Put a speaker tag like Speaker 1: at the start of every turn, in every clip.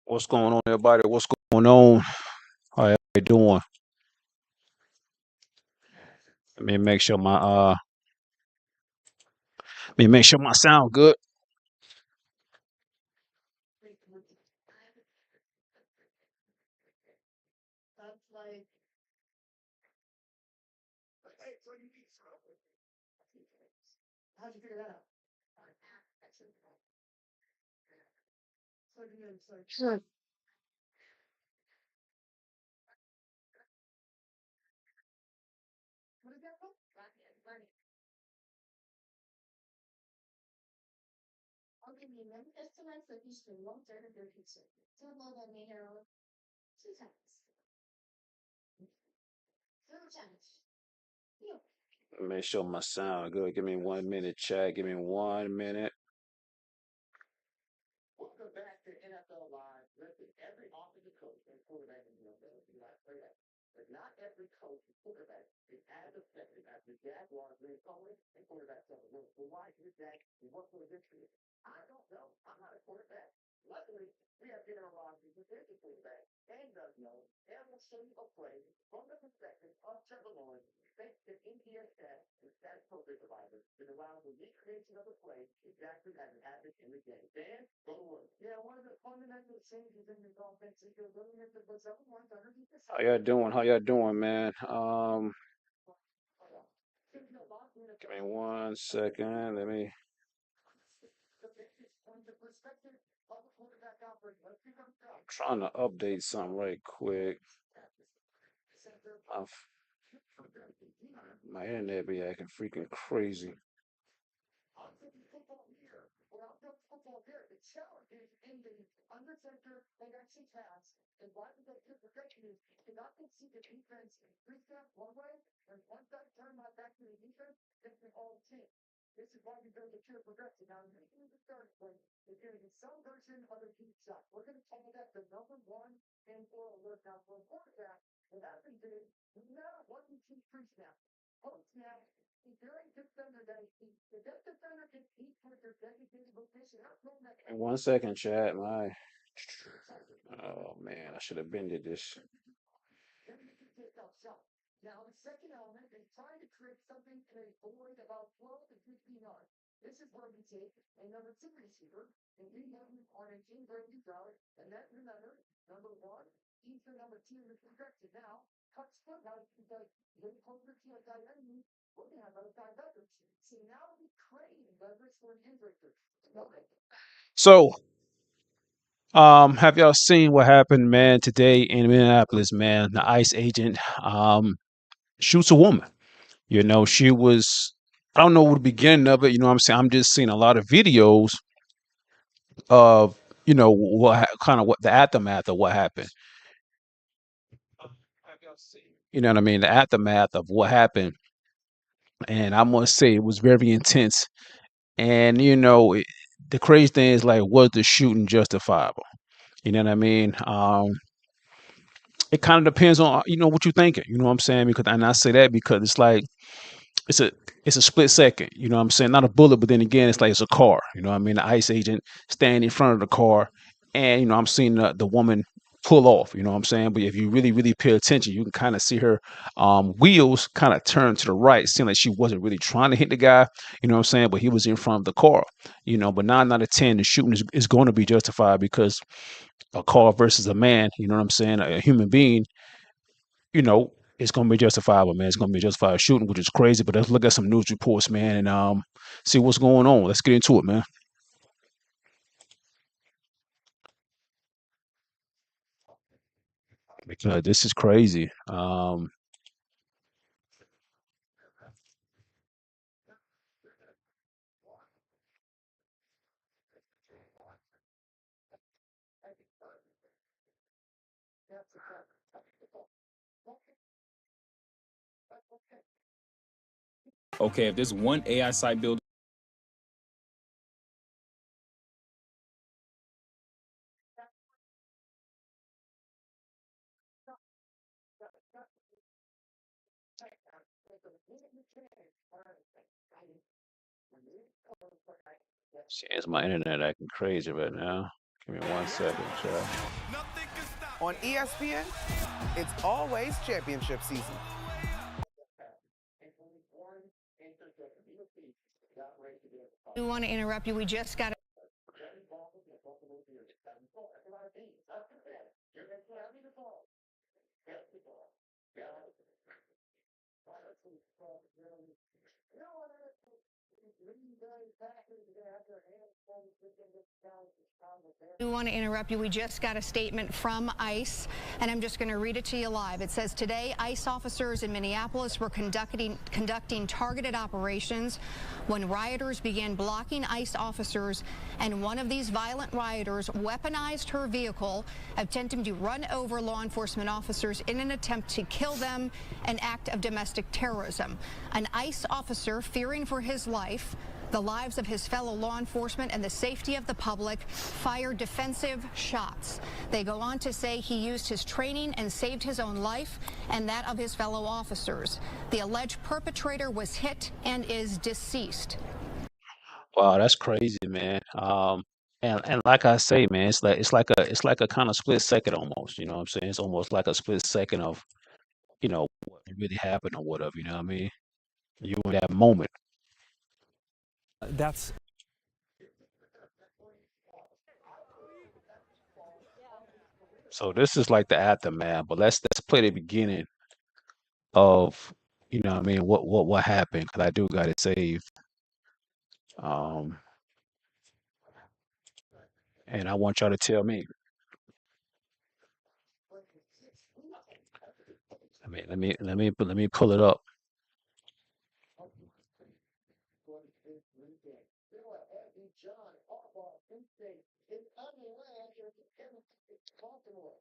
Speaker 1: What's going on, everybody? What's going on? How you doing? Let me make sure my sound good. Make sure my sound good. Give me 1 minute, chat. Give me 1 minute. How y'all doing? How y'all doing, man? Give me 1 second. Let me. I'm trying to update something right quick. I'm, my internet be acting freaking crazy. In 1 second, chat. Oh man, I should have been did this. So, have y'all seen what happened, man, today in Minneapolis, man? The ICE agent shoots a woman. She was, I don't know the beginning of it, you know what I'm saying? I'm just seeing a lot of videos of, kind of what the aftermath of what happened. You know what I mean? The aftermath of what happened. And I must say it was very intense. And, the crazy thing is like, was the shooting justifiable? You know what I mean? It kind of depends on what you're thinking. You know what I'm saying? Because and I say that because it's like it's a it's a split second. You know what I'm saying? Not a bullet, but then again, it's like it's a car. You know what I mean? The ICE agent standing in front of the car, and I'm seeing the woman pull off. You know what I'm saying? But if you really really pay attention, you can kind of see her wheels kind of turn to the right, seeing like she wasn't really trying to hit the guy. You know what I'm saying? But he was in front of the car. But 9 out of 10, the shooting is going to be justified because a car versus a man. You know what I'm saying? A human being, it's gonna be justifiable, man. It's gonna be justified shooting, which is crazy. But let's look at some news reports, man, and see what's going on. Let's get into it, man. Because this is crazy.
Speaker 2: Okay, if there's one AI site builder.
Speaker 1: See, it's my internet acting crazy right now. Give me 1 second, child.
Speaker 3: On ESPN, it's always championship season.
Speaker 4: We want to interrupt you. We just got We want to interrupt you. We just got a statement from ICE, and I'm just going to read it to you live. It says, today, ICE officers in Minneapolis were conducting targeted operations when rioters began blocking ICE officers, and one of these violent rioters weaponized her vehicle, attempting to run over law enforcement officers in an attempt to kill them, an act of domestic terrorism. An ICE officer, fearing for his life, the lives of his fellow law enforcement, and the safety of the public, fired defensive shots. They go on to say he used his training and saved his own life and that of his fellow officers. The alleged perpetrator was hit and is deceased.
Speaker 1: Wow, that's crazy, man. And like I say, man, it's like a kind of split second almost. You know what I'm saying? It's almost like a split second of what really happened or whatever. You know what I mean? You in that moment.
Speaker 5: That's
Speaker 1: So this is like the aftermath. But let's play the beginning of what I mean. What happened? Because I do got it saved. Um, and I want y'all to tell me. Let me pull it up.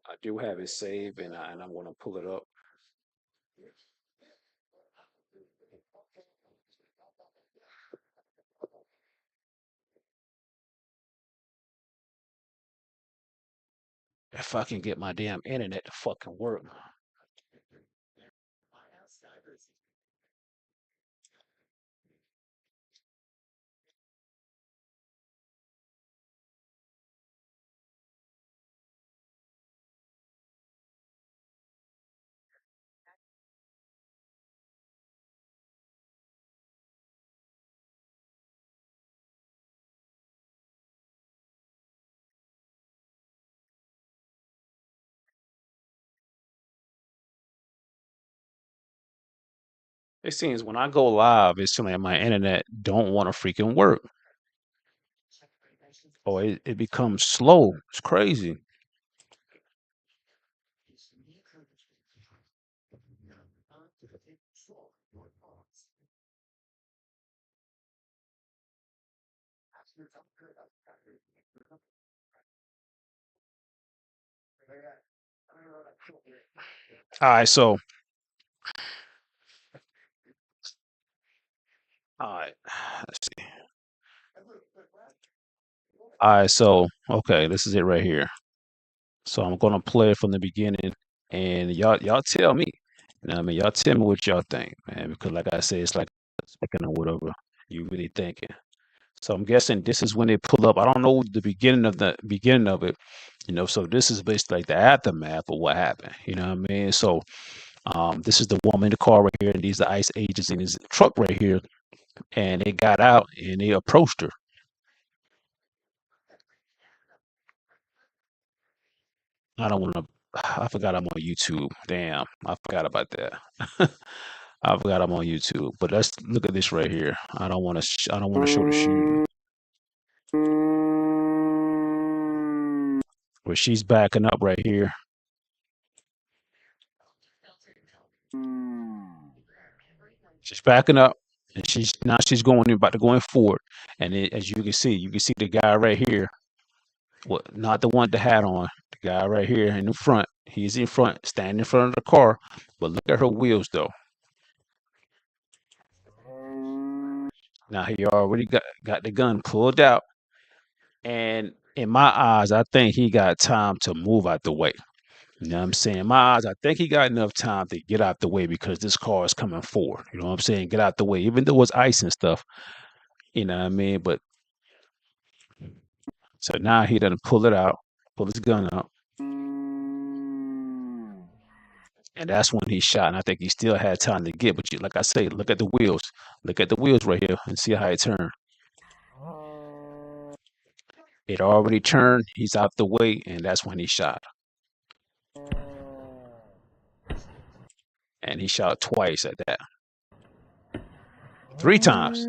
Speaker 1: I do have it saved, and I'm gonna pull it up. If I can get my damn internet to fucking work. It seems when I go live, it seems like my internet don't want to freaking work, or it becomes slow. It's crazy. All right, so all right, let's see. All right, so okay, this is it right here. So I'm gonna play it from the beginning, and y'all tell me. You know what I mean? Y'all tell me what y'all think, man. Because like I said, it's like speaking of whatever you really thinking. So I'm guessing this is when they pull up. I don't know the beginning of it, So this is basically like the aftermath of what happened. You know what I mean? So this is the woman in the car right here, and these are ICE agents in his truck right here, and they got out and they approached her. I don't want to. I forgot I'm on YouTube. Damn, I forgot about that. I forgot I'm on YouTube. But let's look at this right here. I don't want to. I don't want to show the shooting where she's backing up right here. She's backing up, and she's going about to going forward. And as you can see the guy right here. What? Not the one with the hat on. The guy right here in the front. He's in front, standing in front of the car. But look at her wheels though. Now he already got the gun pulled out, and in my eyes, I think he got time to move out the way. You know what I'm saying? In my eyes, I think he got enough time to get out the way because this car is coming forward. You know what I'm saying? Get out the way, even though it's ice and stuff. You know what I mean? But So now he doesn't pull it out, pull his gun out, and that's when he shot. And I think he still had time to get. But you, like I say, look at the wheels. Look at the wheels right here and see how it turned. It already turned. He's out the way, and that's when he shot. And he shot twice at that. 3 times.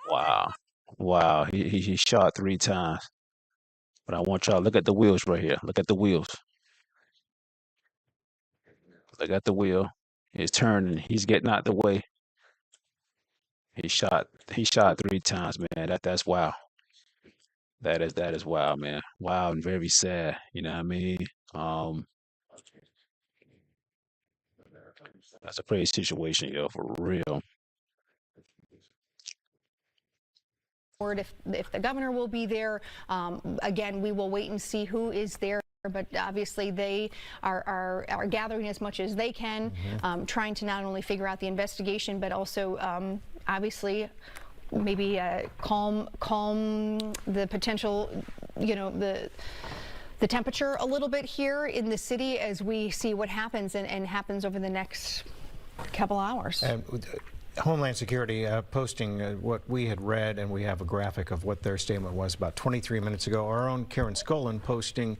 Speaker 1: Wow. Wow. He shot 3 times. But I want y'all to look at the wheels right here. Look at the wheels. Look at the wheel. It's turning. He's getting out the way. He shot 3 times, man. That's wow. That is wild, man. Wow, and very sad. You know what I mean? Um, that's a crazy situation, yo, for real.
Speaker 4: If the governor will be there, again, we will wait and see who is there. But obviously, they are gathering as much as they can, trying to not only figure out the investigation, but also obviously maybe calm the potential, the temperature a little bit here in the city as we see what happens and happens over the next couple hours.
Speaker 5: Homeland Security posting what we had read, and we have a graphic of what their statement was about 23 minutes ago. Our own Karen Skolin posting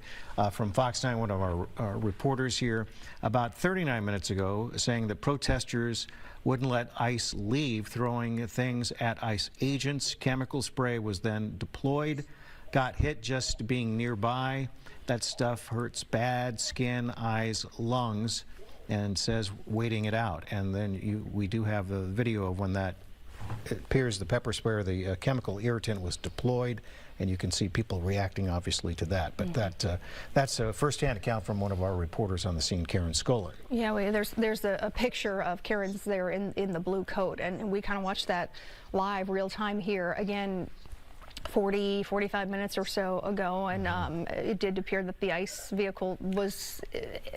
Speaker 5: from Fox 9, one of our reporters here, about 39 minutes ago, saying that protesters wouldn't let ICE leave, throwing things at ICE agents. Chemical spray was then deployed, got hit just being nearby. That stuff hurts bad, skin, eyes, lungs, and says waiting it out. And then we do have the video of when that, it appears the pepper spray or the chemical irritant was deployed, and you can see people reacting obviously to that. But that's a first-hand account from one of our reporters on the scene, Karen Skolin.
Speaker 4: Yeah, there's a picture of Karen's there in the blue coat, and we kind of watched that live real time here. Again, 45 minutes or so ago, and it did appear that the ICE vehicle was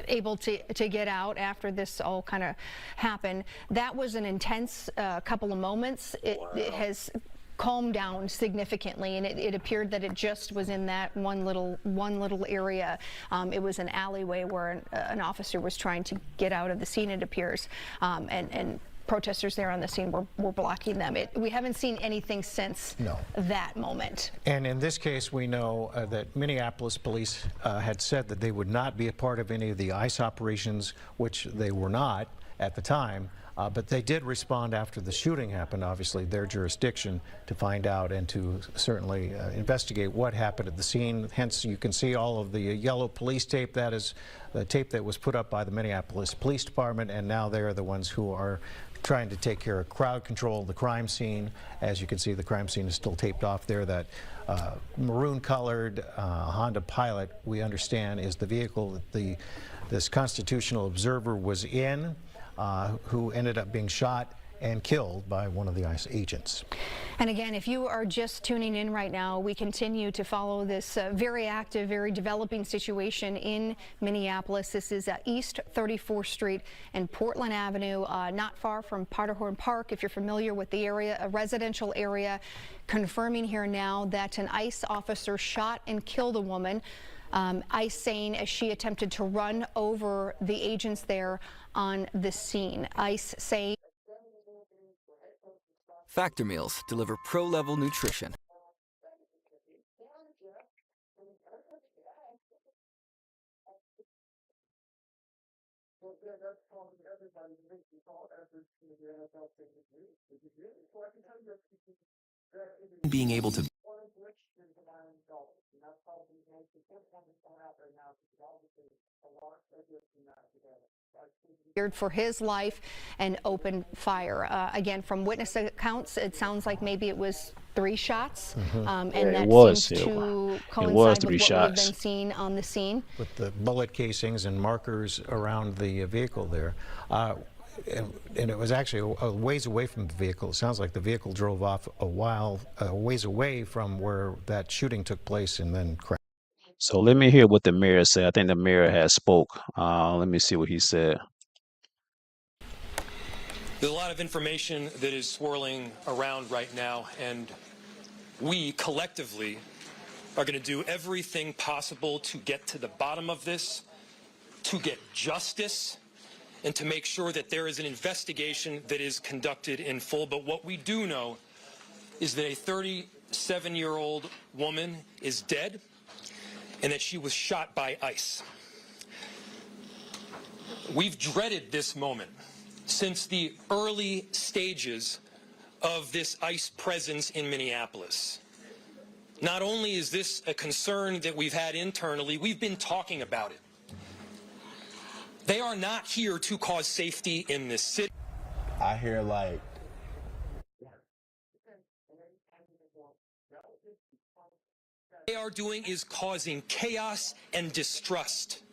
Speaker 4: able to get out after this all kind of happened. That was an intense couple of moments. It has calmed down significantly, and it appeared that it just was in that one little area. It was an alleyway where an officer was trying to get out of the scene, it appears, and protesters there on the scene were blocking them. We haven't seen anything since that moment.
Speaker 5: And in this case, we know that Minneapolis police had said that they would not be a part of any of the ICE operations, which they were not at the time. But they did respond after the shooting happened, obviously their jurisdiction, to find out and to certainly investigate what happened at the scene. Hence, you can see all of the yellow police tape. That is the tape that was put up by the Minneapolis Police Department, and now they're the ones who are trying to take care of crowd control, the crime scene. As you can see, the crime scene is still taped off there. That maroon-colored Honda Pilot, we understand, is the vehicle that this constitutional observer was in, who ended up being shot and killed by one of the ICE agents.
Speaker 4: And again, if you are just tuning in right now, we continue to follow this very active, very developing situation in Minneapolis. This is East 34th Street and Portland Avenue, not far from Powderhorn Park. If you're familiar with the area, a residential area, confirming here now that an ICE officer shot and killed a woman. ICE saying as she attempted to run over the agents there on the scene. ICE saying
Speaker 6: Factor meals deliver pro-level nutrition. Being able to
Speaker 4: for his life and opened fire. Again, from witness accounts, it sounds like maybe it was 3 shots, and that seems to coincide with what we've been seeing on the scene. With
Speaker 5: the bullet casings and markers around the vehicle there. And it was actually a ways away from the vehicle. It sounds like the vehicle drove off a ways away from where that shooting took place and then crashed.
Speaker 1: So let me hear what the mayor said. I think the mayor has spoke. Let me see what he said.
Speaker 7: There's a lot of information that is swirling around right now, and we collectively are going to do everything possible to get to the bottom of this, to get justice, and to make sure that there is an investigation that is conducted in full. But what we do know is that a 37-year-old woman is dead and that she was shot by ICE. We've dreaded this moment since the early stages of this ICE presence in Minneapolis. Not only is this a concern that we've had internally, we've been talking about it. They are not here to cause safety in this city.
Speaker 8: I hear like
Speaker 7: What they are doing is causing chaos and distrust.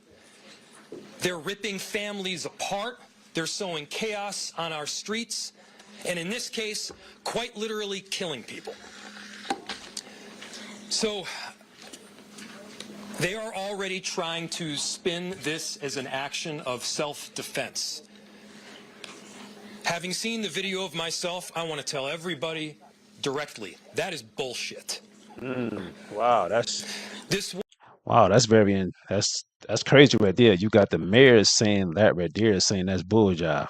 Speaker 7: They're ripping families apart. They're sowing chaos on our streets. And in this case, quite literally killing people. So they are already trying to spin this as an action of self-defense. Having seen the video of myself, I want to tell everybody directly, that is bullshit.
Speaker 1: Wow, that's
Speaker 7: This
Speaker 1: wow, that's crazy right there. You got the mayor saying that right there, saying that's bull jive.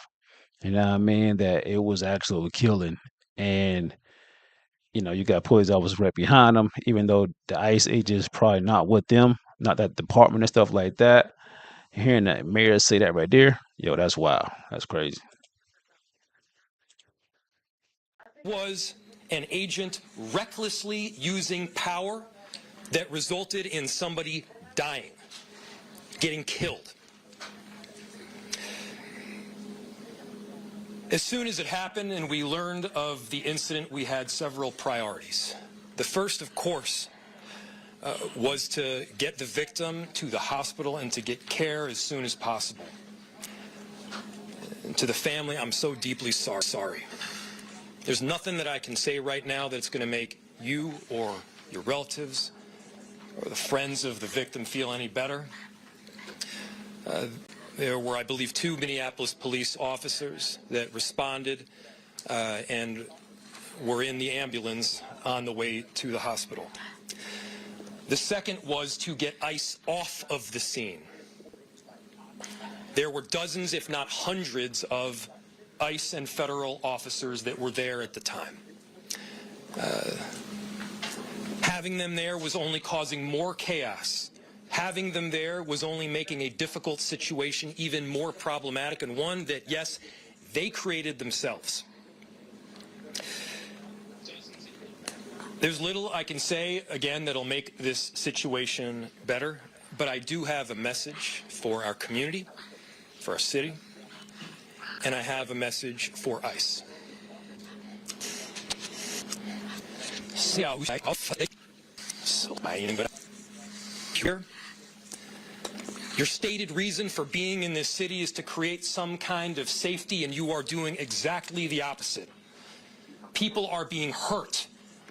Speaker 1: You know what I mean? That it was actually killing, and you got police officers right behind them, even though the ICE agents probably not with them, not that department and stuff like that. Hearing that mayor say that right there, yo, that's wild. That's crazy.
Speaker 7: was an agent recklessly using power that resulted in somebody dying, getting killed. As soon as it happened and we learned of the incident, we had several priorities. The first, of course, was to get the victim to the hospital and to get care as soon as possible. And to the family, I'm so deeply sorry. There's nothing that I can say right now that's going to make you or your relatives or the friends of the victim feel any better. There were, I believe, 2 Minneapolis police officers that responded and were in the ambulance on the way to the hospital. The second was to get ICE off of the scene. There were dozens, if not hundreds, of ICE and federal officers that were there at the time. Having them there was only causing more chaos. Having them there was only making a difficult situation even more problematic, and one that, yes, they created themselves. There's little I can say, again, that'll make this situation better, but I do have a message for our community, for our city, and I have a message for ICE. Here, your stated reason for being in this city is to create some kind of safety, and you are doing exactly the opposite. People are being hurt.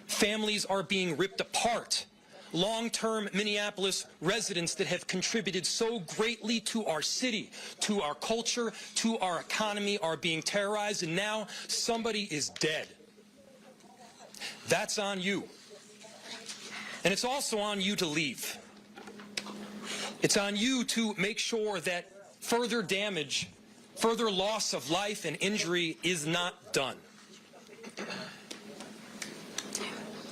Speaker 7: Families are being ripped apart. Long-term Minneapolis residents that have contributed so greatly to our city, to our culture, to our economy are being terrorized, and now somebody is dead. That's on you. And it's also on you to leave. It's on you to make sure that further damage, further loss of life and injury is not done.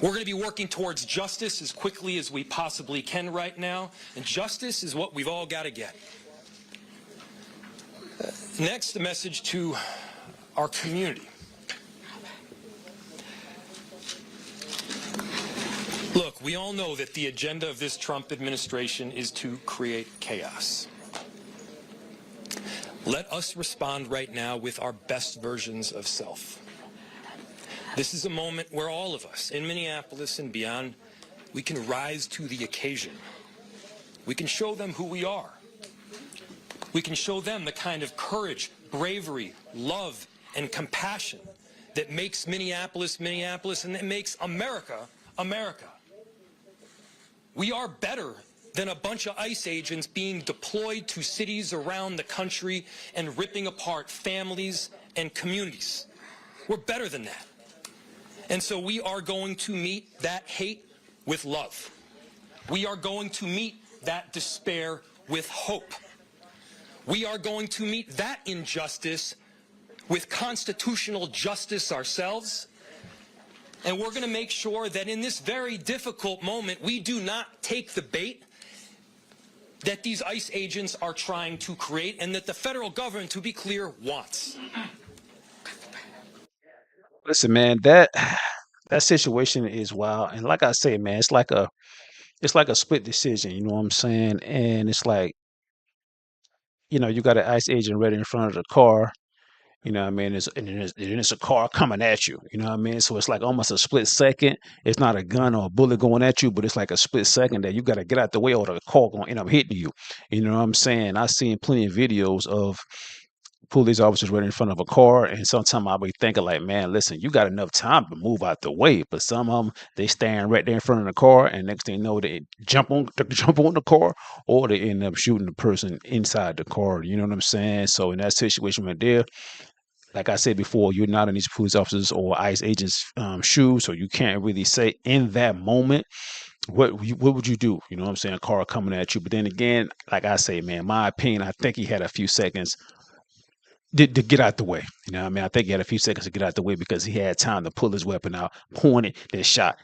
Speaker 7: We're going to be working towards justice as quickly as we possibly can right now, and justice is what we've all got to get. Next, the message to our community. Look, we all know that the agenda of this Trump administration is to create chaos. Let us respond right now with our best versions of self. This is a moment where all of us in Minneapolis and beyond, we can rise to the occasion. We can show them who we are. We can show them the kind of courage, bravery, love, and compassion that makes Minneapolis, Minneapolis, and that makes America, America. We are better than a bunch of ICE agents being deployed to cities around the country and ripping apart families and communities. We're better than that. And so we are going to meet that hate with love. We are going to meet that despair with hope. We are going to meet that injustice with constitutional justice ourselves. And we're going to make sure that in this very difficult moment, we do not take the bait that these ICE agents are trying to create and that the federal government, to be clear, wants.
Speaker 1: Listen, man, that situation is wild. And like I say, man, it's like a split decision, you know what I'm saying? And it's like, you got an ICE agent right in front of the car. You know what I mean? And it's a car coming at you. You know what I mean? So it's like almost a split second. It's not a gun or a bullet going at you, but it's like a split second that you got to get out the way or the car going to end up hitting you. You know what I'm saying? I've seen plenty of videos of police officers right in front of a car, and sometimes I'll be thinking like, man, listen, you got enough time to move out the way, but some of them they stand right there in front of the car, and next thing you know, they jump on the car, or they end up shooting the person inside the car. You know what I'm saying? So in that situation right there, like I said before, you're not in these police officers or ICE agents' shoes, so you can't really say in that moment what would you do. You know what I'm saying? A car coming at you, but then again, like I say, man, my opinion, I think he had a few seconds to get out the way. You know what I mean? I think he had a few seconds to get out the way because he had time to pull his weapon out, point it, then shot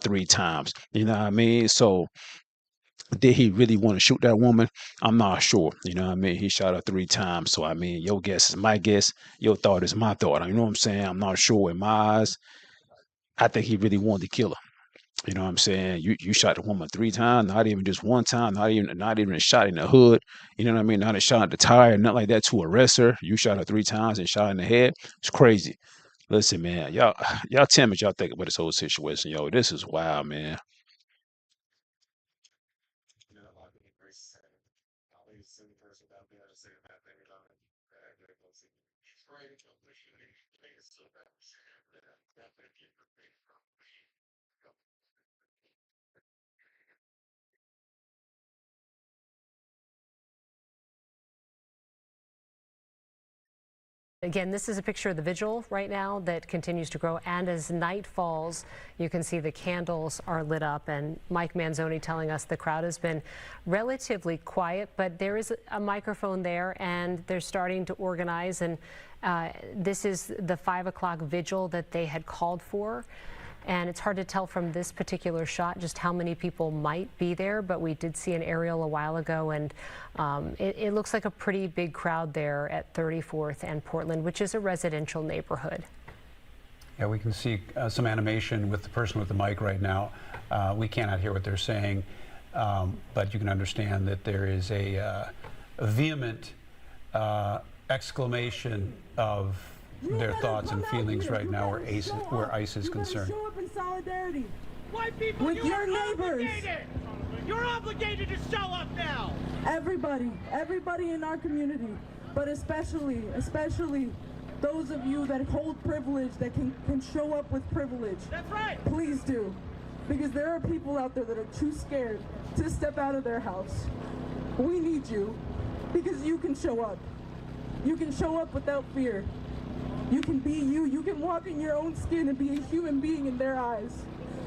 Speaker 1: 3 times. You know what I mean? So did he really want to shoot that woman? I'm not sure. You know what I mean? He shot her 3 times. So I mean, your guess is my guess. Your thought is my thought. You know what I'm saying? I'm not sure. In my eyes, I think he really wanted to kill her. You know what I'm saying? You shot the woman 3 times, not even just one time, not even a shot in the hood. You know what I mean? Not a shot at the tire, nothing like that to arrest her. You shot her 3 times and shot in the head. It's crazy. Listen, man, y'all tell me what y'all think about this whole situation. Yo, this is wild, man.
Speaker 9: Again, this is a picture of the vigil right now that continues to grow, and as night falls, you can see the candles are lit up, and Mike Manzoni telling us the crowd has been relatively quiet, but there is a microphone there, and they're starting to organize, and this is the 5 o'clock vigil that they had called for. And it's hard to tell from this particular shot just how many people might be there, but we did see an aerial a while ago, and it looks like a pretty big crowd there at 34th and Portland, which is a residential neighborhood.
Speaker 10: Yeah, we can see some animation with the person with the mic right now. We cannot hear what they're saying, but you can understand that there is a vehement exclamation of their thoughts and feelings right now where ICE is concerned.
Speaker 11: Show up in solidarity.
Speaker 12: White people,
Speaker 11: with your neighbors.
Speaker 12: You're obligated to show up now.
Speaker 11: Everybody in our community, but especially those of you that hold privilege, that can show up with privilege.
Speaker 12: That's right.
Speaker 11: Please do, because there are people out there that are too scared to step out of their house. We need you, because you can show up. You can show up without fear. You can be you. You can walk in your own skin and be a human being in their eyes.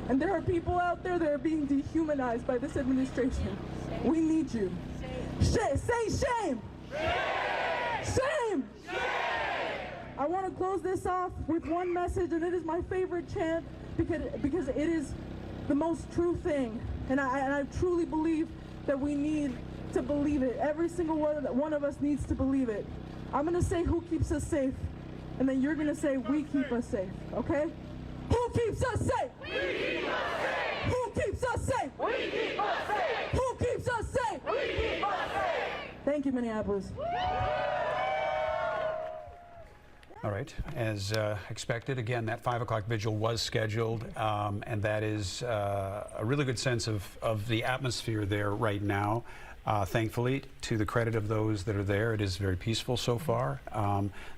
Speaker 11: And there are people out there that are being dehumanized by this administration. We need you. Say shame! Shame! I want to close this off with one message, and it is my favorite chant because it is the most true thing. And I truly believe that we need to believe it. Every single one of us needs to believe it. I'm going to say who keeps us safe. And then you're going to say, we keep us safe, okay? Who keeps us safe?
Speaker 12: We keep us safe.
Speaker 11: Who keeps us safe?
Speaker 12: We keep us safe.
Speaker 11: Who keeps us safe?
Speaker 12: We keep us safe.
Speaker 11: Thank you, Minneapolis.
Speaker 10: All right, as expected, again, that 5 o'clock vigil was scheduled, and that is a really good sense of the atmosphere there right now. Thankfully, to the credit of those that are there, it is very peaceful so far.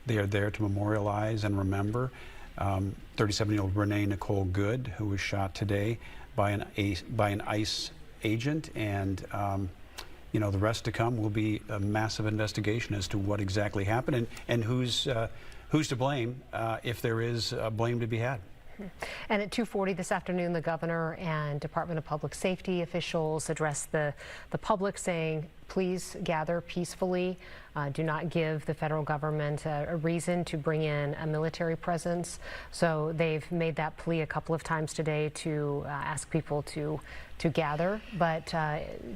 Speaker 10: They are there to memorialize and remember 37-year-old Renee Nicole Good, who was shot today by an ICE agent, and the rest to come will be a massive investigation as to what exactly happened and who's to blame if there is blame to be had.
Speaker 9: And at 2:40 this afternoon, the governor and Department of Public Safety officials addressed the public, saying, please gather peacefully. Do not give the federal government a reason to bring in a military presence. So they've made that plea a couple of times today to ask people to gather, but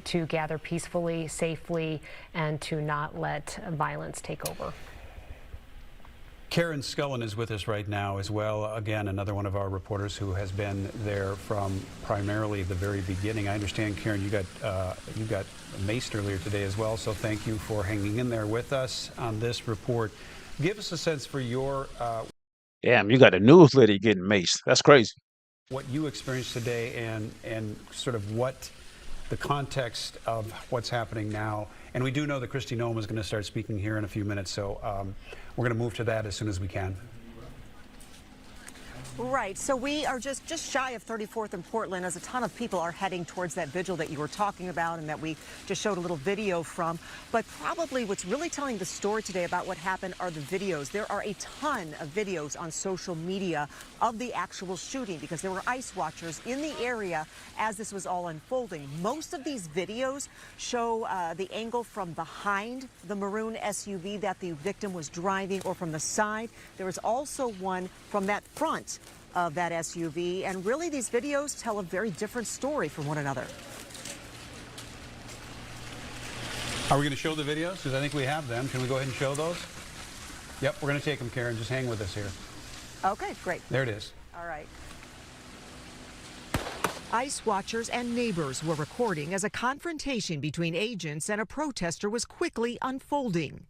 Speaker 9: to gather peacefully, safely, and to not let violence take over.
Speaker 10: Karen Scullen is with us right now as well. Again, another one of our reporters who has been there from primarily the very beginning. I understand, Karen, you got maced earlier today as well, so thank you for hanging in there with us on this report. Give us a sense for your...
Speaker 1: Damn, you got a news lady getting maced. That's crazy.
Speaker 10: What you experienced today and sort of what the context of what's happening now. And we do know that Kristi Noem is going to start speaking here in a few minutes, so we're going to move to that as soon as we can.
Speaker 13: Right. So we are just shy of 34th and Portland as a ton of people are heading towards that vigil that you were talking about and that we just showed a little video from. But probably what's really telling the story today about what happened are the videos. There are a ton of videos on social media of the actual shooting because there were ICE watchers in the area as this was all unfolding. Most of these videos show the angle from behind the maroon SUV that the victim was driving or from the side. There was also one from that front of that SUV, and really these videos tell a very different story from one another.
Speaker 10: Are we going to show the videos? Because I think we have them. Can we go ahead and show those? Yep, we're going to take them, Karen. Just hang with us here.
Speaker 13: Okay, great.
Speaker 10: There it is.
Speaker 13: All right. ICE watchers and neighbors were recording as a confrontation between agents and a protester was quickly unfolding.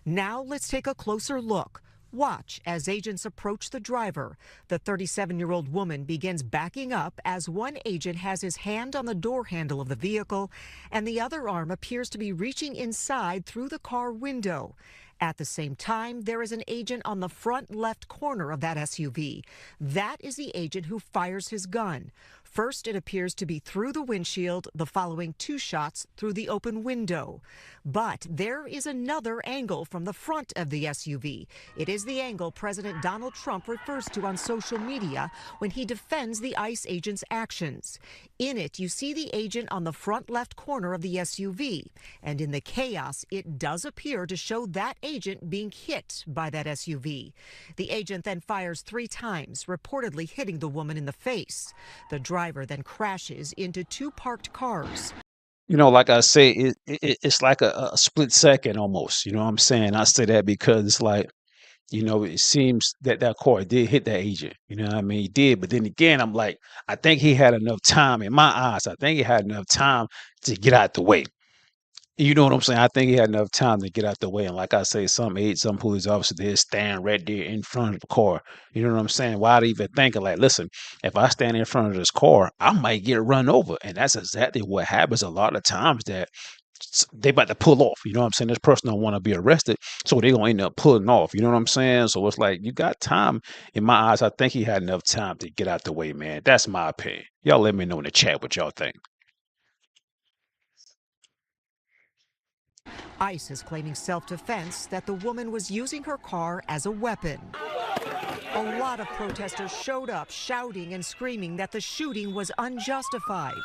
Speaker 13: Now let's take a closer look. Watch as agents approach the driver. The 37-year-old woman begins backing up as one agent has his hand on the door handle of the vehicle and the other arm appears to be reaching inside through the car window. At the same time, there is an agent on the front left corner of that SUV. That is the agent who fires his gun. First, it appears to be through the windshield, the following two shots through the open window. But there is another angle from the front of the SUV. It is the angle President Donald Trump refers to on social media when he defends the ICE agent's actions. In it, you see the agent on the front left corner of the SUV. And in the chaos, it does appear to show that agent being hit by that SUV. The agent then fires 3 times, reportedly hitting the woman in the face. The driver then crashes into 2 parked cars.
Speaker 1: You know, like I say, it's like a split second almost. You know what I'm saying? I say that because it's like, you know, it seems that that car did hit that agent. You know what I mean? He did. But then again, I'm like, I think he had enough time in my eyes. I think he had enough time to get out the way. You know what I'm saying? I think he had enough time to get out the way. And like I say, some police officers did stand right there in front of the car. You know what I'm saying? Why even thinking like, listen, if I stand in front of this car, I might get run over. And that's exactly what happens a lot of times, that they about to pull off. You know what I'm saying? This person don't want to be arrested, so they're gonna end up pulling off. You know what I'm saying? So it's like, you got time. In my eyes, I think he had enough time to get out the way, man. That's my opinion. Y'all let me know in the chat what y'all think.
Speaker 13: ICE is claiming self-defense, that the woman was using her car as a weapon. A lot of protesters showed up shouting and screaming that the shooting was unjustified,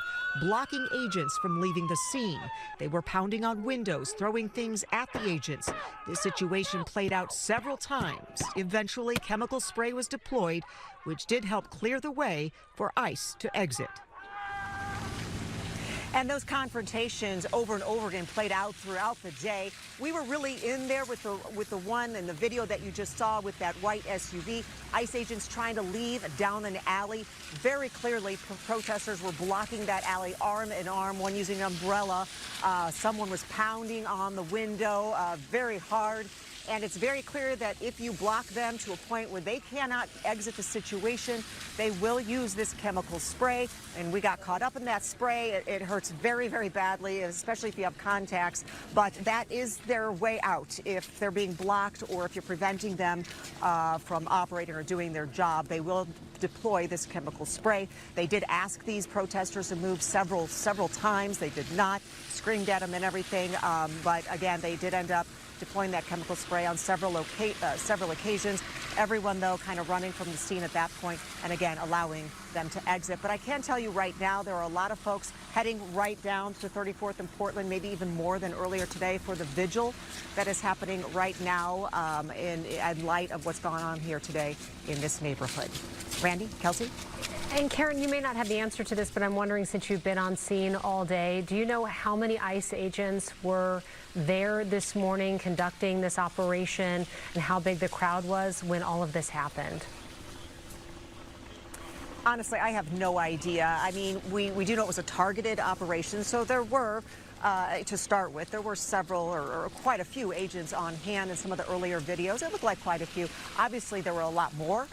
Speaker 13: blocking agents from leaving the scene. They were pounding on windows, throwing things at the agents. This situation played out several times. Eventually, chemical spray was deployed, which did help clear the way for ICE to exit. And those confrontations over and over again played out throughout the day. We were really in there with the one in the video that you just saw with that white SUV. ICE agents trying to leave down an alley. Very clearly, protesters were blocking that alley arm in arm, one using an umbrella. Someone was pounding on the window very hard. And it's very clear that if you block them to a point where they cannot exit the situation, they will use this chemical spray. And we got caught up in that spray. It hurts very, very badly, especially if you have contacts. But that is their way out. If they're being blocked or if you're preventing them from operating or doing their job, they will deploy this chemical spray. They did ask these protesters to move several times. They did not, screamed at them and everything. But again, they did end up
Speaker 14: deploying that chemical spray on several occasions. Everyone, though, kind of running from the scene at that point, and again, allowing them to exit. But I can tell you right now, there are a lot of folks heading right down to 34th and Portland, maybe even more than earlier today, for the vigil that is happening right now in light of what's gone on here today in this neighborhood. Randy, Kelsey?
Speaker 9: And Karen, you may not have the answer to this, but I'm wondering, since you've been on scene all day, do you know how many ICE agents were there this morning conducting this operation, and how big the crowd was when all of this happened?
Speaker 14: Honestly, I have no idea. I mean, we do know it was a targeted operation, so there were, to start with, there were several or quite a few agents on hand in some of the earlier videos. It looked like quite a few. Obviously, there were a lot more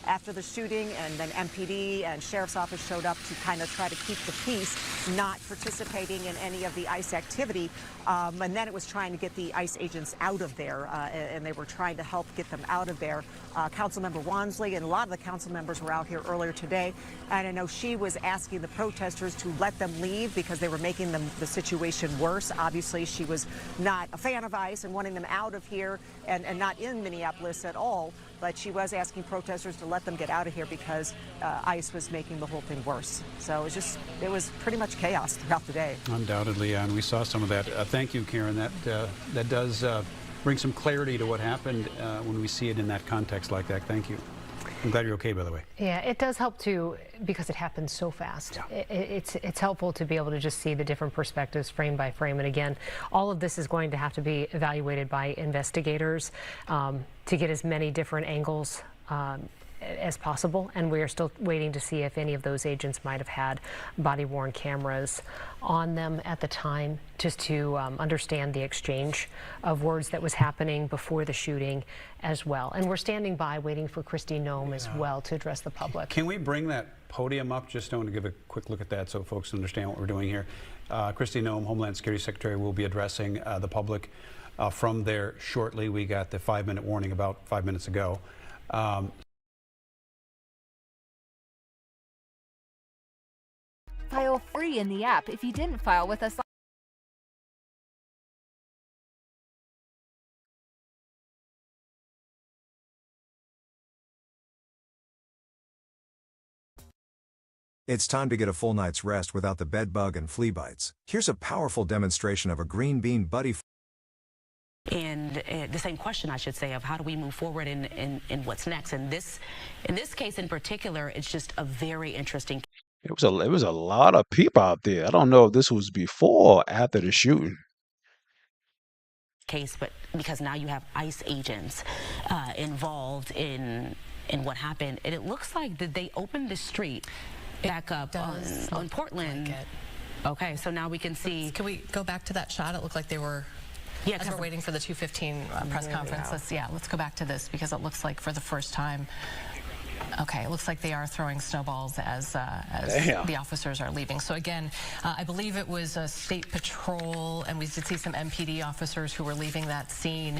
Speaker 14: after the shooting, and then MPD and Sheriff's Office showed up to kind of try to keep the peace, not participating in any of the ICE activity. And then it was trying to get the ICE agents out of there, and they were trying to help get them out of there. Councilmember Wansley and a lot of the council members were out here earlier today, and I know she was asking the protesters to let them leave because they were making the situation worse. Obviously, she was not a fan of ICE and wanting them out of here and not in Minneapolis at all. But she was asking protesters to let them get out of here because ICE was making the whole thing worse. So it was pretty much chaos throughout the day.
Speaker 10: Undoubtedly, and we saw some of that. Thank you, Karen. That does bring some clarity to what happened when we see it in that context like that. Thank you. I'm glad you're okay, by the way.
Speaker 9: Yeah, it does help too, because it happens so fast. Yeah. It's helpful to be able to just see the different perspectives frame by frame. And again, all of this is going to have to be evaluated by investigators to get as many different angles as possible, and we are still waiting to see if any of those agents might have had body-worn cameras on them at the time, just to understand the exchange of words that was happening before the shooting as well. And we're standing by waiting for Kristi Noem as well to address the public.
Speaker 10: Can we bring that podium up? Just want to give a quick look at that so folks understand what we're doing here. Kristi Noem, Homeland Security Secretary, will be addressing the public from there shortly. We got the 5-minute warning about 5 minutes ago.
Speaker 15: File free in the app if you didn't file with us.
Speaker 16: It's time to get a full night's rest without the bed bug and flea bites. Here's a powerful demonstration of a green bean buddy.
Speaker 17: And the same question, I should say, of how do we move forward in what's next. And in this case in particular, it's just a very interesting.
Speaker 1: It was a lot of people out there. I don't know if this was before or after the shooting.
Speaker 17: Case, but because now you have ICE agents involved in what happened, and it looks like that they opened the street back up on Portland.
Speaker 18: Like it.
Speaker 17: Okay, so now we can see.
Speaker 18: Can we go back to that shot? It looked like they were. Yeah, as we're waiting for the 2:15 press conference. Let's go back to this because it looks like for the first time. Okay, it looks like they are throwing snowballs as the officers are leaving. So again, I believe it was a state patrol, and we did see some MPD officers who were leaving that scene.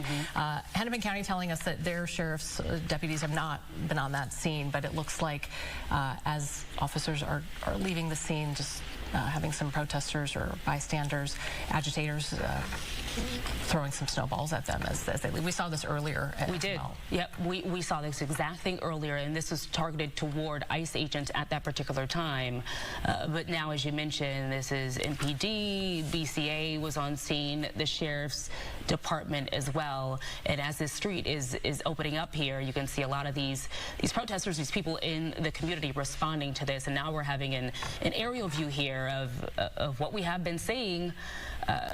Speaker 18: Hennepin County telling us that their sheriff's deputies have not been on that scene, but it looks like as officers are leaving the scene, just having some protesters or bystanders, agitators, throwing some snowballs at them as they leave. We saw this earlier.
Speaker 17: We did. Well. Yep, we saw this exact thing earlier, and this was targeted toward ICE agents at that particular time. But now, as you mentioned, this is MPD, BCA was on scene, the Sheriff's Department as well. And as this street is opening up here, you can see a lot of these protesters, these people in the community responding to this. And now we're having an aerial view here of what we have been seeing,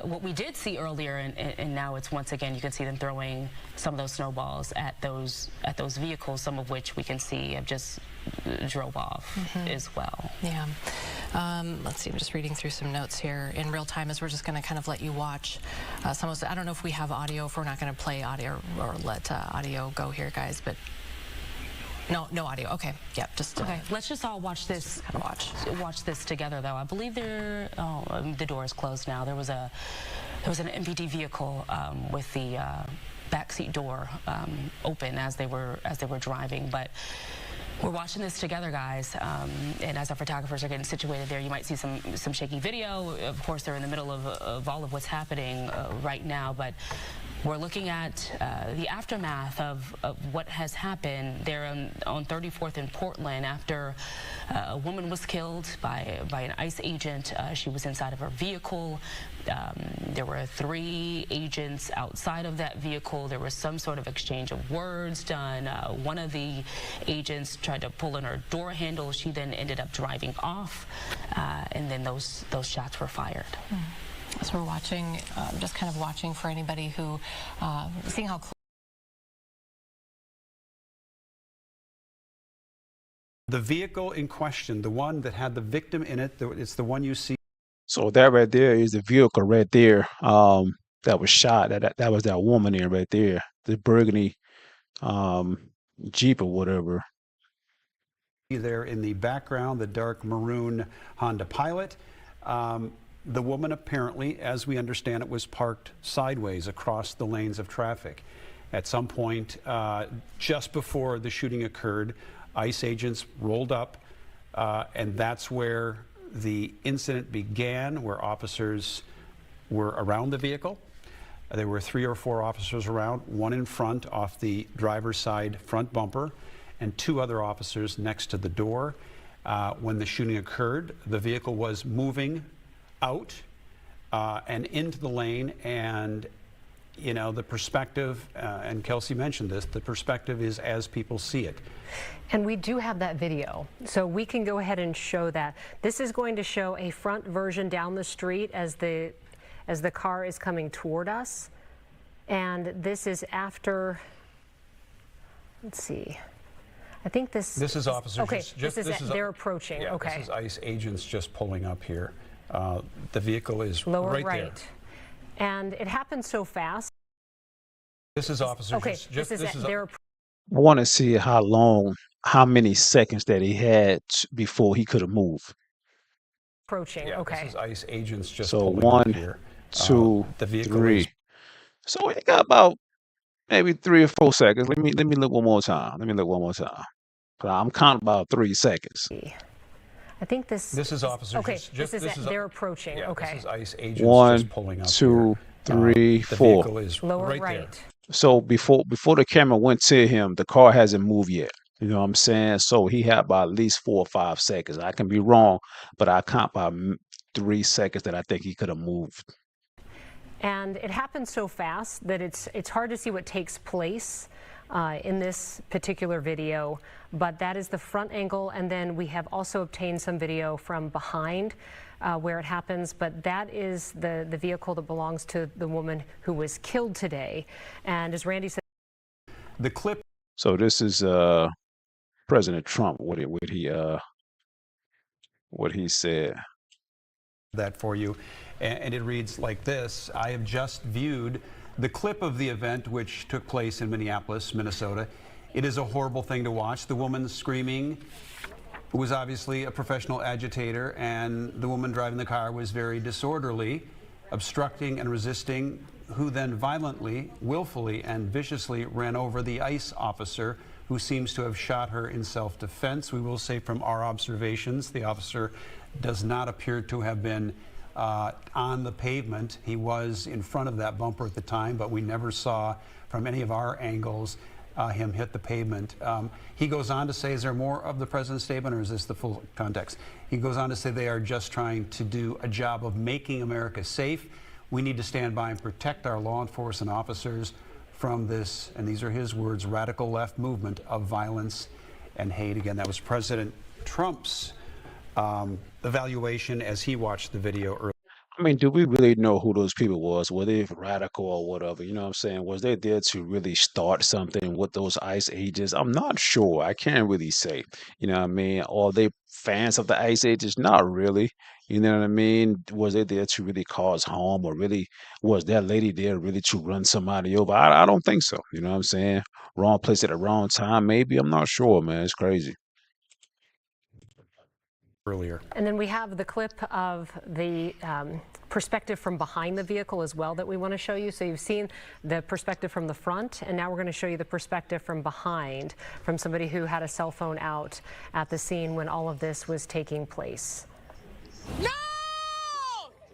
Speaker 17: what we did see earlier, and now it's once again you can see them throwing some of those snowballs at those vehicles, some of which we can see have just drove off as well.
Speaker 18: Yeah. Let's see, I'm just reading through some notes here in real time as we're just going to kind of let you watch some of. I don't know if we have audio, if we're not going to play audio or let audio go here, guys, but. No audio. Okay. Yep. Just
Speaker 17: okay. Let's just all watch this. Watch this together, though. I believe the door is closed now. There was an MPD vehicle with the backseat door open as they were driving, but. We're watching this together, guys, and as our photographers are getting situated there, you might see some shaky video. Of course, they're in the middle of all of what's happening right now, but We're looking at the aftermath of what has happened there on 34th in Portland after a woman was killed by an ICE agent. She was inside of her vehicle. There were 3 agents outside of that vehicle. There was some sort of exchange of words done. One of the agents tried to pull in her door handle. She then ended up driving off, and then those shots were fired.
Speaker 18: So we're watching, just kind of watching for anybody who, seeing how close.
Speaker 10: The vehicle in question, the one that had the victim in it, it's the one you see.
Speaker 1: So that right there is the vehicle right there that was shot. That was that woman there right there, the burgundy Jeep or whatever.
Speaker 10: There in the background, the dark maroon Honda Pilot. The woman apparently, as we understand it, was parked sideways across the lanes of traffic. At some point, just before the shooting occurred, ICE agents rolled up, and that's where the incident began, where officers were around the vehicle. There were 3 or 4 officers around, one in front off the driver's side front bumper, and 2 other officers next to the door. When the shooting occurred, the vehicle was moving out and into the lane, and you know, the perspective, and Kelsey mentioned this, the perspective is as people see it.
Speaker 9: And we do have that video, so we can go ahead and show that. This is going to show a front version down the street as the car is coming toward us, and this is after, let's see, I think this
Speaker 10: is officers.
Speaker 9: Okay, they're approaching.
Speaker 10: Yeah,
Speaker 9: okay.
Speaker 10: This is ICE agents just pulling up here. The vehicle is
Speaker 9: Lower
Speaker 10: right
Speaker 9: right.
Speaker 10: there.
Speaker 9: And it happened so fast.
Speaker 10: This is officers.
Speaker 9: Okay, they're
Speaker 1: I want to see how many seconds that he had before he could have moved.
Speaker 9: approaching.
Speaker 10: Yeah,
Speaker 9: okay.
Speaker 10: This is ICE agents just
Speaker 1: So
Speaker 10: pulling
Speaker 1: 1,
Speaker 10: up here.
Speaker 1: 2,
Speaker 10: the vehicle
Speaker 1: 3.
Speaker 10: is
Speaker 1: So he got about maybe 3 or 4 seconds. Let me look one more time. I'm counting about 3 seconds.
Speaker 9: I think this
Speaker 10: is officers.
Speaker 9: Okay, they're approaching.
Speaker 10: Yeah,
Speaker 9: okay.
Speaker 10: This is ICE agents
Speaker 1: 1,
Speaker 10: just pulling up
Speaker 1: 2,
Speaker 10: here.
Speaker 1: 3,
Speaker 10: the
Speaker 1: 4.
Speaker 10: vehicle is
Speaker 9: Lower
Speaker 10: right
Speaker 9: right.
Speaker 10: there.
Speaker 1: So before the camera went to him, the car hasn't moved yet. You know what I'm saying? So he had about at least 4 or 5 seconds. I can be wrong, but I count about 3 seconds that I think he could have moved.
Speaker 9: And it happened so fast that it's hard to see what takes place in this particular video, but that is the front angle, and then we have also obtained some video from behind where it happens, but that is the vehicle that belongs to the woman who was killed today. And as Randy said,
Speaker 10: the clip.
Speaker 1: So this is President Trump, what he said.
Speaker 10: That for you, and it reads like this. I have just viewed the clip of the event which took place in Minneapolis, Minnesota. It is a horrible thing to watch. The woman screaming was obviously a professional agitator, and the woman driving the car was very disorderly, obstructing and resisting, who then violently, willfully, and viciously ran over the ICE officer who seems to have shot her in self-defense. We will say from our observations, the officer does not appear to have been on the pavement. He was in front of that bumper at the time, but we never saw from any of our angles him hit the pavement. He goes on to say, is there more of the president's statement, or is this the full context? He goes on to say they are just trying to do a job of making America safe. We need to stand by and protect our law enforcement officers from this, and these are his words, radical left movement of violence and hate. Again, that was President Trump's evaluation as he watched the video earlier.
Speaker 1: I mean, do we really know who those people was? Were they radical or whatever? You know what I'm saying? Was they there to really start something with those ICE agents? I'm not sure. I can't really say. You know what I mean? Are they fans of the ICE agents? Not really. You know what I mean? Was they there to really cause harm, or really was that lady there really to run somebody over? I don't think so. You know what I'm saying? Wrong place at the wrong time, maybe. I'm not sure, man. It's crazy.
Speaker 10: Earlier.
Speaker 9: and then we have the clip of the perspective from behind the vehicle as well that we want to show you. So you've seen the perspective from the front, and now we're going to show you the perspective from behind, from somebody who had a cell phone out at the scene when all of this was taking place.
Speaker 12: No!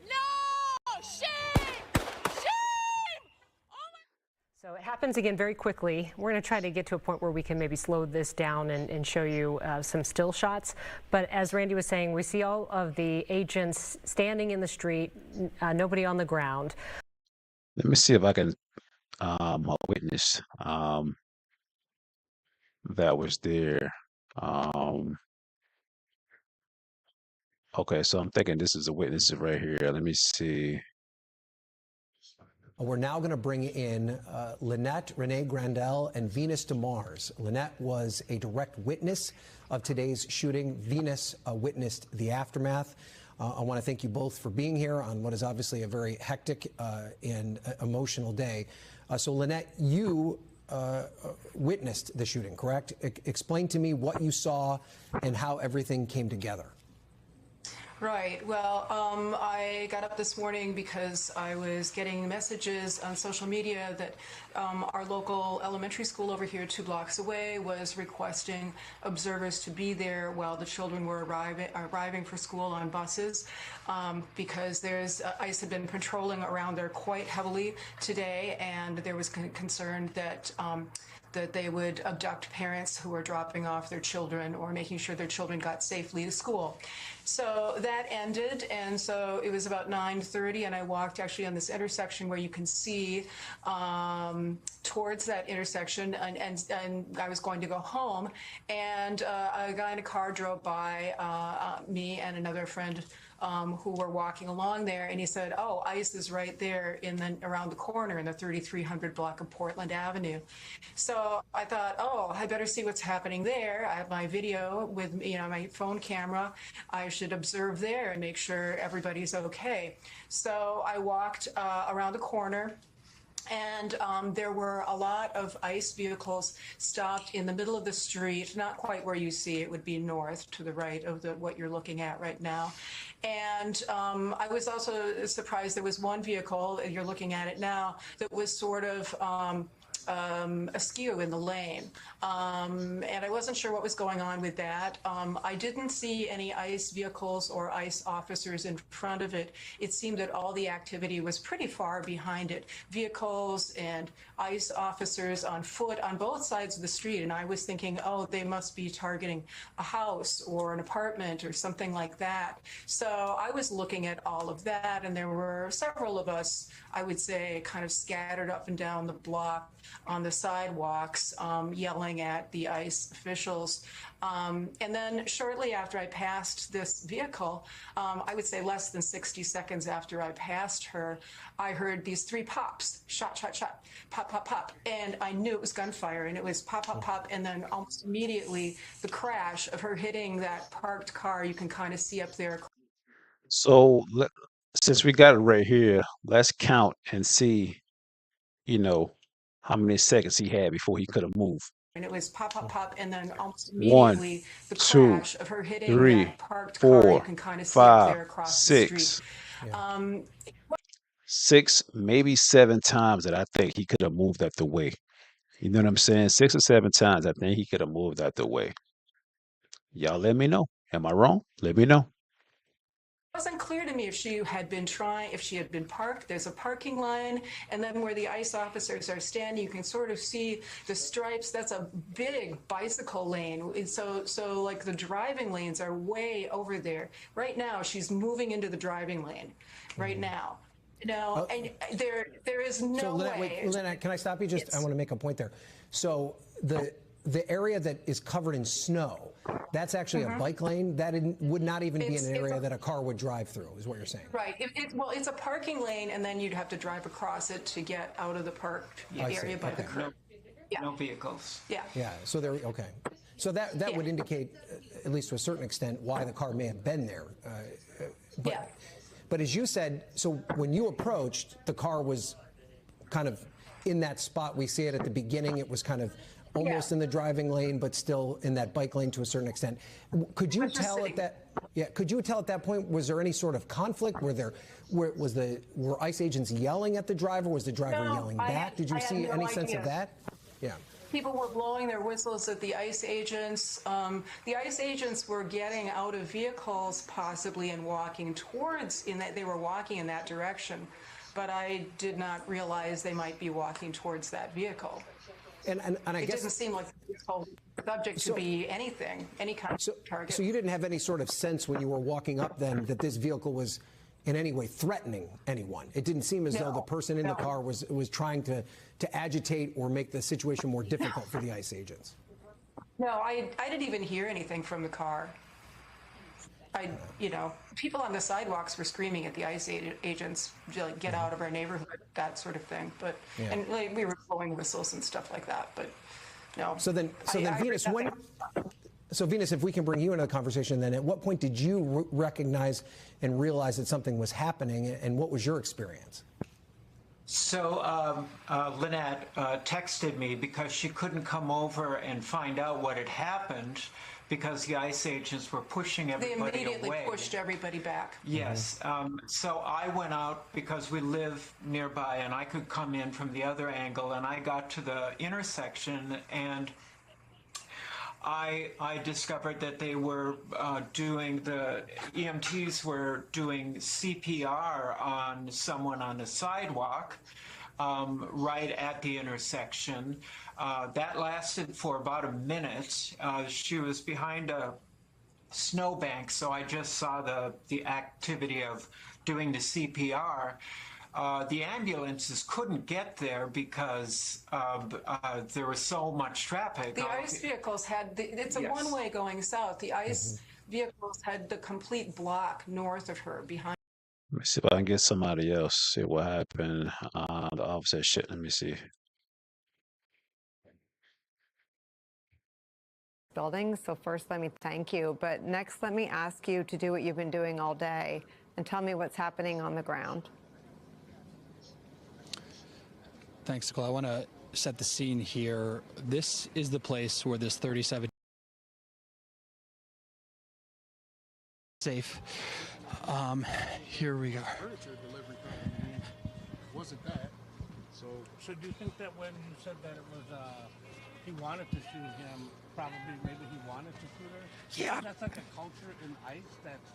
Speaker 12: No! Shame! Shame!
Speaker 9: happens again very quickly. We're going to try to get to a point where we can maybe slow this down and show you some still shots. But as Randy was saying, we see all of the agents standing in the street, nobody on the ground.
Speaker 1: Let me see if I can a witness that was there. Okay, so I'm thinking this is a witness right here. Let me see.
Speaker 19: We're now going to bring in Lynette Renee Grandel and Venus DeMars. Lynette was a direct witness of today's shooting. Venus witnessed the aftermath. I want to thank you both for being here on what is obviously a very hectic and emotional day. So Lynette, you witnessed the shooting, correct? Explain to me what you saw and how everything came together.
Speaker 20: Right. Well, I got up this morning because I was getting messages on social media that our local elementary school over here 2 blocks away was requesting observers to be there while the children were arriving for school on buses because ICE had been patrolling around there quite heavily today, and there was concern that that they would abduct parents who were dropping off their children or making sure their children got safely to school. So that ended, and so it was about 9:30, and I walked actually on this intersection where you can see towards that intersection, and I was going to go home, and a guy in a car drove by me and another friend who were walking along there, and he said, "Oh, ICE is right there around the corner in the 3300 block of Portland Avenue." So I thought, "Oh, I better see what's happening there. I have my video with my phone camera. I should observe there and make sure everybody's okay." So I walked around the corner, and there were a lot of ICE vehicles stopped in the middle of the street, not quite where you see it would be north to the right of what you're looking at right now. And I was also surprised there was one vehicle, and you're looking at it now, that was sort of askew in the lane. And I wasn't sure what was going on with that. I didn't see any ICE vehicles or ICE officers in front of it. It seemed that all the activity was pretty far behind it. Vehicles and ICE officers on foot on both sides of the street. And I was thinking, oh, they must be targeting a house or an apartment or something like that. So I was looking at all of that, and there were several of us, I would say, kind of scattered up and down the block on the sidewalks, yelling at the ICE officials. And then shortly after I passed this vehicle, I would say less than 60 seconds after I passed her, I heard these 3 pops, shot, shot, shot, pop, pop, pop. And I knew it was gunfire, and it was pop, pop, pop. And then almost immediately the crash of her hitting that parked car, you can kind of see up there.
Speaker 1: So since we got it right here, let's count and see, how many seconds he had before he could have moved.
Speaker 20: And it was pop, pop, pop, and then almost
Speaker 1: 1,
Speaker 20: immediately the
Speaker 1: 2,
Speaker 20: crash of her hitting
Speaker 1: 3,
Speaker 20: that parked car, you
Speaker 1: 4,
Speaker 20: can kind of see up
Speaker 1: 5,
Speaker 20: there across the
Speaker 1: 6,
Speaker 20: street.
Speaker 1: 6, maybe 7 times that I think he could have moved out the way. You know what I'm saying? 6 or 7 times I think he could have moved out the way. Y'all let me know. Am I wrong? Let me know.
Speaker 20: It wasn't clear to me if she had been parked. There's a parking line, and then where the ICE officers are standing, you can sort of see the stripes. That's a big bicycle lane. So like the driving lanes are way over there. Right now, she's moving into the driving lane right now. And there is no way.
Speaker 19: Wait, Lynette, can I stop you? I want to make a point there. So the area that is covered in snow, that's actually a bike lane. That would not even be an area that a car would drive through, is what you're saying.
Speaker 20: Right. Well, it's a parking lane, and then you'd have to drive across it to get out of the parked area by the curb.
Speaker 21: No vehicles.
Speaker 20: Yeah.
Speaker 19: Yeah. So okay. So that would indicate, at least to a certain extent, why the car may have been there. But as you said, so when you approached, the car was kind of in that spot. We see it at the beginning. It was kind of almost in the driving lane, but still in that bike lane to a certain extent. Could you tell at that? Yeah. Could you tell at that point, was there any sort of conflict? Were ICE agents yelling at the driver? Was the driver yelling back? Did you see any sense of that? Yeah.
Speaker 20: People were blowing their whistles at the ICE agents. The ICE agents were getting out of vehicles possibly and walking they were walking in that direction. but I did not realize they might be walking towards that vehicle.
Speaker 19: And I
Speaker 20: It
Speaker 19: guess
Speaker 20: doesn't seem like the vehicle was subject to be anything, any kind of target.
Speaker 19: so you didn't have any sort of sense when you were walking up then that this vehicle was in any way threatening anyone. It didn't seem as though the person in the car was trying to agitate or make the situation more difficult for the ICE agents.
Speaker 20: No, I didn't even hear anything from the car. People on the sidewalks were screaming at the ICE agents, like, get out of our neighborhood, that sort of thing. But and like, we were blowing whistles and stuff like that. But no.
Speaker 19: So then, Venus, Venus, if we can bring you into the conversation, then at what point did you recognize and realize that something was happening, and what was your experience?
Speaker 2: So Lynette texted me because she couldn't come over and find out what had happened because the ICE agents were pushing everybody away.
Speaker 20: They immediately pushed everybody back.
Speaker 2: Yes. So I went out because we live nearby and I could come in from the other angle, and I got to the intersection and I discovered that they were the EMTs were doing CPR on someone on the sidewalk right at the intersection. That lasted for about a minute. She was behind a snowbank, so I just saw the activity of doing the CPR. The ambulances couldn't get there because there was so much traffic.
Speaker 20: The ICE vehicles had, it's a one-way going south. The ICE vehicles had the complete block north of her behind.
Speaker 1: Let me see if I can get somebody else. See what happened. The officer shit. Let me see.
Speaker 22: Building. So first, let me thank you. But next, let me ask you to do what you've been doing all day and tell me what's happening on the ground.
Speaker 23: Thanks, Nicole. I want to set the scene here. This is the place where this 37 safe. Here we go.
Speaker 24: Furniture delivery company wasn't that. So
Speaker 25: do you think that when you said that it was he wanted to shoot him, probably maybe he wanted to shoot her?
Speaker 24: Yeah.
Speaker 25: That's like a culture in ICE that's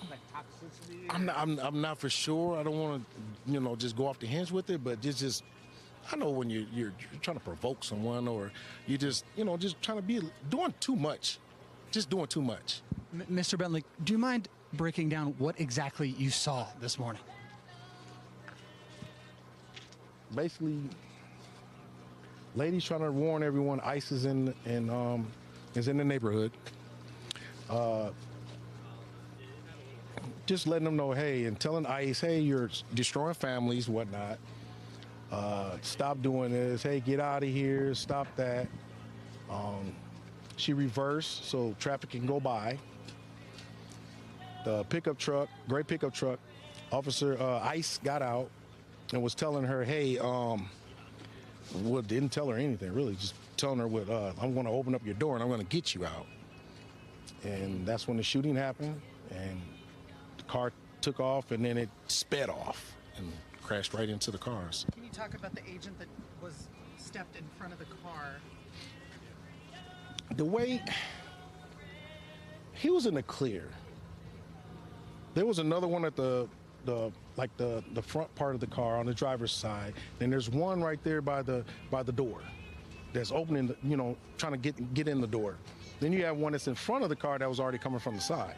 Speaker 25: like toxicity.
Speaker 24: I'm not for sure. I don't want to just go off the hinge with it, but it's just. I know when you're trying to provoke someone, or you just trying to be doing too much, just doing too much.
Speaker 23: Mr. Bentley, do you mind breaking down what exactly you saw this morning?
Speaker 24: Basically, ladies trying to warn everyone ICE is in the neighborhood. Just letting them know, hey, and telling ICE, hey, you're destroying families, whatnot. Stop doing this. Hey, get out of here. Stop that. She reversed so traffic can go by. The pickup truck, gray pickup truck, officer ICE got out and was telling her, hey, didn't tell her anything really, just telling her what I'm going to open up your door and I'm going to get you out. And that's when the shooting happened, and the car took off and then it sped off and crashed right into the cars.
Speaker 26: Can you talk about the agent that was stepped in front of the car?
Speaker 24: The way he was in the clear. There was another one at the front part of the car on the driver's side. Then there's one right there by the door that's opening, trying to get in the door. Then you have one that's in front of the car that was already coming from the side.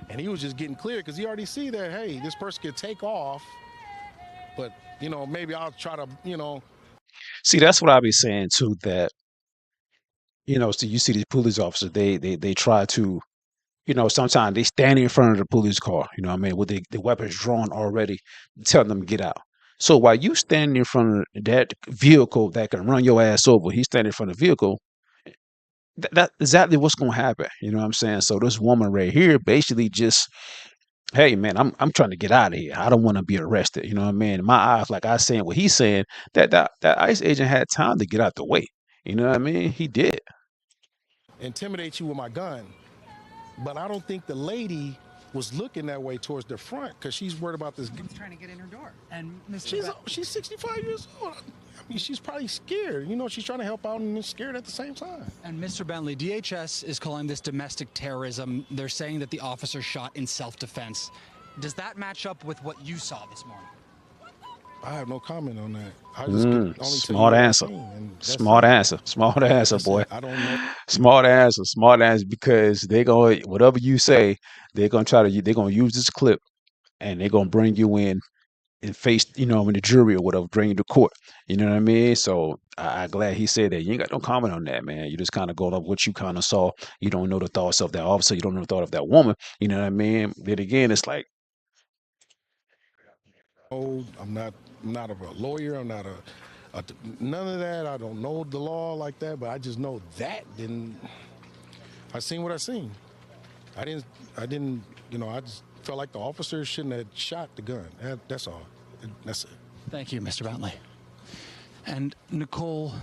Speaker 24: And he was just getting clear because he already see that, hey, this person could take off. But, maybe I'll try to,
Speaker 1: See, that's what I be saying too, that, so you see these police officers, they try to, sometimes they stand in front of the police car, with the weapons drawn already, telling them to get out. So while you stand in front of that vehicle that can run your ass over, he's standing in front of the vehicle, that's exactly what's going to happen. You know what I'm saying? So this woman right here basically just, hey man, I'm trying to get out of here. I don't want to be arrested. You know what I mean? In my eyes, like I saying what he's saying, that ICE agent had time to get out the way. You know what I mean? He did.
Speaker 24: Intimidate you with my gun. But I don't think the lady was looking that way towards the front because she's worried about this.
Speaker 26: Someone's trying to get in her door. And
Speaker 24: she's 65 years old. I mean, she's probably scared. She's trying to help out and scared at the same time.
Speaker 23: And Mr. Bentley, DHS is calling this domestic terrorism. They're saying that the officer shot in self-defense. Does that match up with what you saw this morning?
Speaker 24: I have no comment on that. I just could only tell you
Speaker 1: Smart
Speaker 24: what I
Speaker 1: answer.
Speaker 24: seen, and that's
Speaker 1: Smart
Speaker 24: it.
Speaker 1: answer. Smart
Speaker 24: Yeah,
Speaker 1: answer,
Speaker 24: that's
Speaker 1: boy.
Speaker 24: it. I don't know.
Speaker 1: Smart answer. Smart answer because they gonna whatever you say, they're gonna use this clip and they're gonna bring you in and face, in the jury or whatever, bring you to court. You know what I mean? So I glad he said that. You ain't got no comment on that, man. You just kind of go up what you kind of saw. You don't know the thoughts of that officer. You don't know the thought of that woman. You know what I mean? Then again, it's like,
Speaker 24: Oh, I'm not a lawyer. I'm not none of that. I don't know the law like that, but I just know that didn't. I seen what I seen. I didn't. I didn't. I just felt like the officer shouldn't have shot the gun. That's all. That's it.
Speaker 23: Thank you, Mr. Bentley. And Nicole,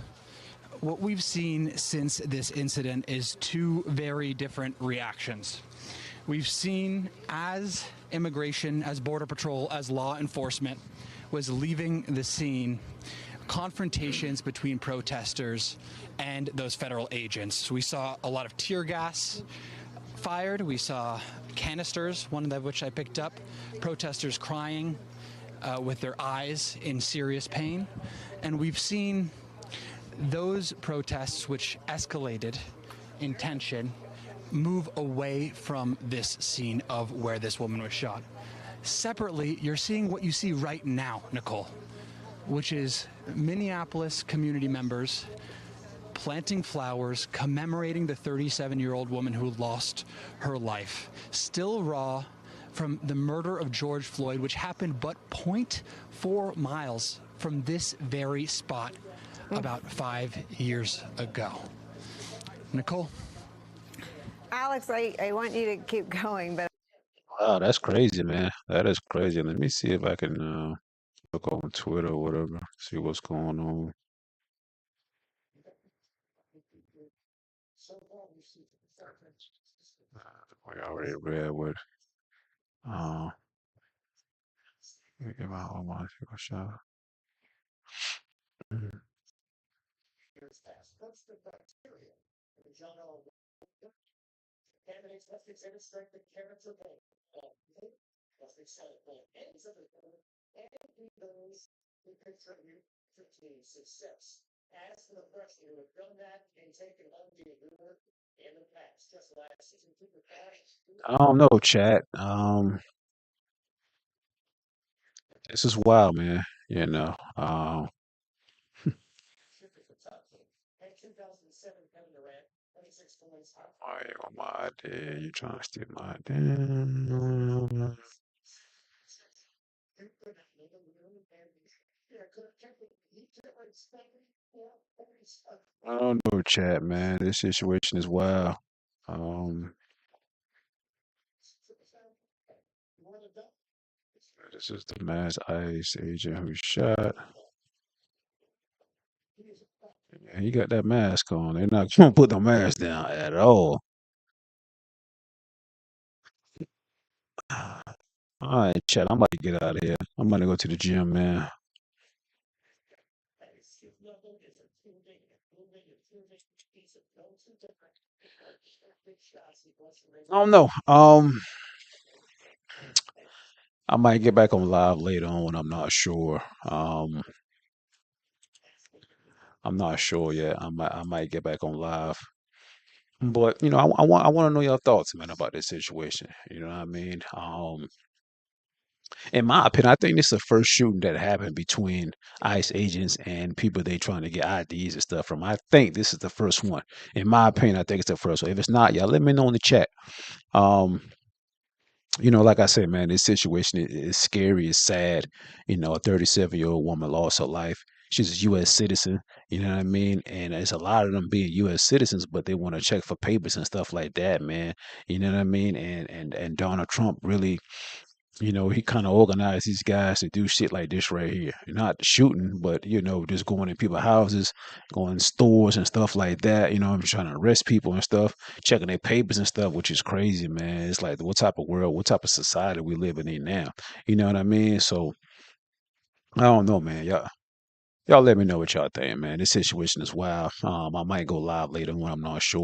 Speaker 23: what we've seen since this incident is two very different reactions. We've seen as immigration, as Border Patrol, as law enforcement was leaving the scene, confrontations between protesters and those federal agents. We saw a lot of tear gas fired. We saw canisters, one of which I picked up, protesters crying with their eyes in serious pain. And we've seen those protests, which escalated in tension, move away from this scene of where this woman was shot. Separately, you're seeing what you see right now, Nicole, which is Minneapolis community members planting flowers, commemorating the 37-year-old woman who lost her life. Still raw from the murder of George Floyd, which happened but 0.4 miles from this very spot about 5 years ago. Nicole?
Speaker 22: Alex, I want you to keep going, but
Speaker 1: wow, that's crazy, man. That is crazy. Let me see if I can look on Twitter or whatever, see what's going on. We already read what. Uh, Let me give my home on a shot. Mhm. I don't know, chat. This is wild, man. You know. Why you on my idea? You trying to steal my idea? I don't know, chat, man. This situation is wild. Um, this is the mass ICE agent who shot. Yeah, he got that mask on. They're not gonna put the mask down at all. All right, chat. I'm about to get out of here. I'm about to go to the gym, man. I don't know. I might get back on live later on. I'm not sure. I'm not sure yet. I might get back on live. But I want to know your thoughts, man, about this situation. You know what I mean? In my opinion, I think this is the first shooting that happened between ICE agents and people they trying to get IDs and stuff from. I think this is the first one. In my opinion, I think it's the first one. If it's not, y'all let me know in the chat. Um, like I said, man, this situation is scary, it's sad. A 37-year-old woman lost her life. She's a U.S. citizen, you know what I mean? And there's a lot of them being U.S. citizens, but they want to check for papers and stuff like that, man. You know what I mean? And Donald Trump really, he kind of organized these guys to do shit like this right here. Not shooting, but just going in people's houses, going in stores and stuff like that. I'm trying to arrest people and stuff, checking their papers and stuff, which is crazy, man. It's like what type of world, what type of society we living in now. You know what I mean? So I don't know, man. Y'all let me know what y'all think, man. This situation is wild. I might go live later when I'm not sure.